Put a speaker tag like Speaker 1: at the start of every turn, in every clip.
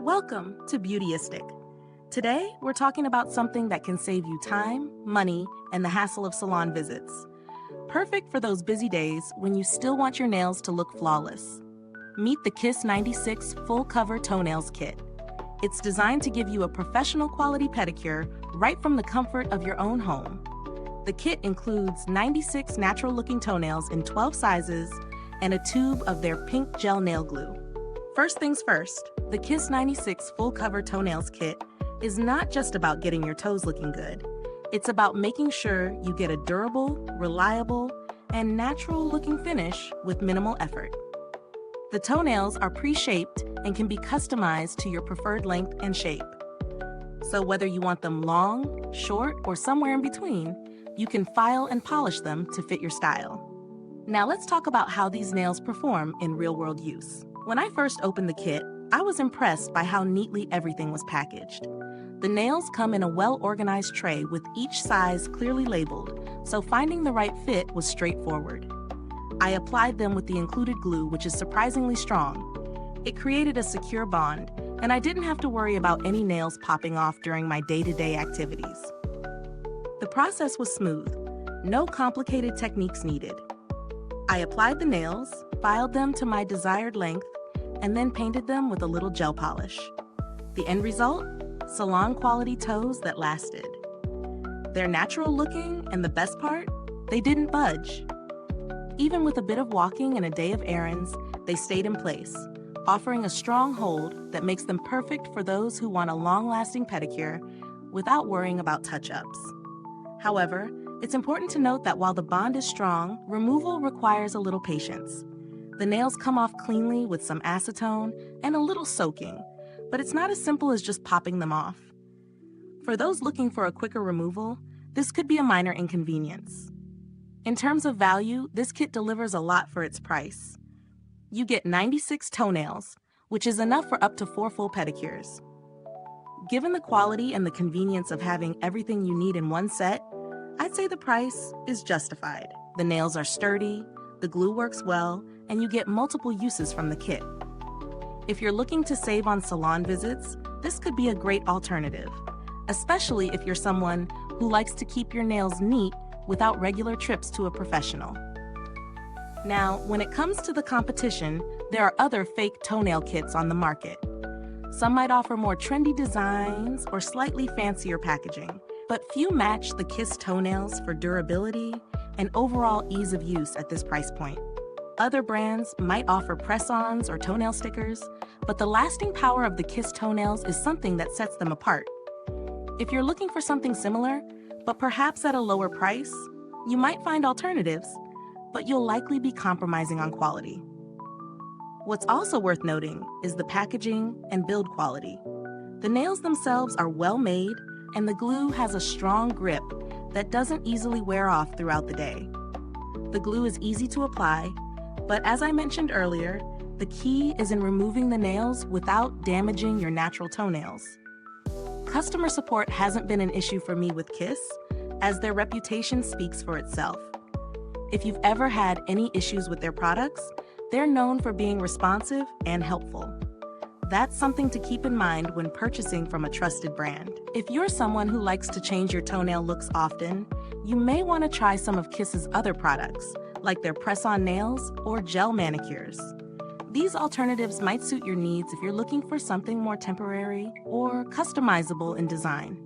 Speaker 1: Welcome to Beautyistic. Today, we're talking about something that can save you time, money, and the hassle of salon visits. Perfect for those busy days when you still want your nails to look flawless. Meet the Kiss 96 Full Cover Toenails Kit. It's designed to give you a professional quality pedicure right from the comfort of your own home. The kit includes 96 natural-looking toenails in 12 sizes and a tube of their pink gel nail glue. First things first, the Kiss 96 Full Cover Toenails Kit is not just about getting your toes looking good. It's about making sure you get a durable, reliable, and natural-looking finish with minimal effort. The toenails are pre-shaped and can be customized to your preferred length and shape. So whether you want them long, short, or somewhere in between, you can file and polish them to fit your style. Now let's talk about how these nails perform in real-world use. When I first opened the kit, I was impressed by how neatly everything was packaged. The nails come in a well-organized tray with each size clearly labeled, so finding the right fit was straightforward. I applied them with the included glue, which is surprisingly strong. It created a secure bond, and I didn't have to worry about any nails popping off during my day-to-day activities. The process was smooth. No complicated techniques needed. I applied the nails, filed them to my desired length, and then painted them with a little gel polish. The end result? Salon-quality toes that lasted. They're natural looking, and the best part? They didn't budge. Even with a bit of walking and a day of errands, they stayed in place, offering a strong hold that makes them perfect for those who want a long-lasting pedicure without worrying about touch-ups. However, it's important to note that while the bond is strong, removal requires a little patience. The nails come off cleanly with some acetone and a little soaking, but it's not as simple as just popping them off. For those looking for a quicker removal, this could be a minor inconvenience. In terms of value, this kit delivers a lot for its price. You get 96 toenails, which is enough for up to 4 full pedicures. Given the quality and the convenience of having everything you need in one set, I'd say the price is justified. The nails are sturdy, the glue works well, and you get multiple uses from the kit. If you're looking to save on salon visits, this could be a great alternative, especially if you're someone who likes to keep your nails neat without regular trips to a professional. Now, when it comes to the competition, there are other fake toenail kits on the market. Some might offer more trendy designs or slightly fancier packaging, but few match the Kiss toenails for durability and overall ease of use at this price point. Other brands might offer press-ons or toenail stickers, but the lasting power of the Kiss toenails is something that sets them apart. If you're looking for something similar, but perhaps at a lower price, you might find alternatives, but you'll likely be compromising on quality. What's also worth noting is the packaging and build quality. The nails themselves are well made, and the glue has a strong grip that doesn't easily wear off throughout the day. The glue is easy to apply, but as I mentioned earlier, the key is in removing the nails without damaging your natural toenails. Customer support hasn't been an issue for me with Kiss, as their reputation speaks for itself. If you've ever had any issues with their products, they're known for being responsive and helpful. That's something to keep in mind when purchasing from a trusted brand. If you're someone who likes to change your toenail looks often, you may want to try some of Kiss's other products, like their press-on nails or gel manicures. These alternatives might suit your needs if you're looking for something more temporary or customizable in design.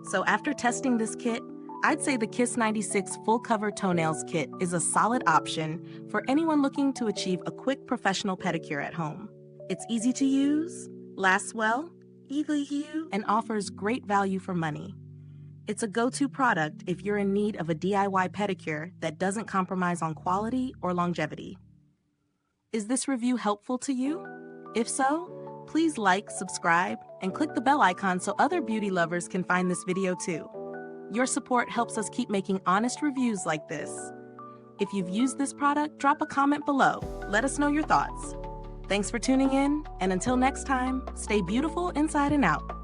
Speaker 1: So after testing this kit, I'd say the Kiss 96 Full Cover Toenails Kit is a solid option for anyone looking to achieve a quick professional pedicure at home. It's easy to use, lasts well, easily used, and offers great value for money. It's a go-to product if you're in need of a DIY pedicure that doesn't compromise on quality or longevity. Is this review helpful to you? If so, please like, subscribe, and click the bell icon so other beauty lovers can find this video too. Your support helps us keep making honest reviews like this. If you've used this product, drop a comment below. Let us know your thoughts. Thanks for tuning in, and until next time, stay beautiful inside and out.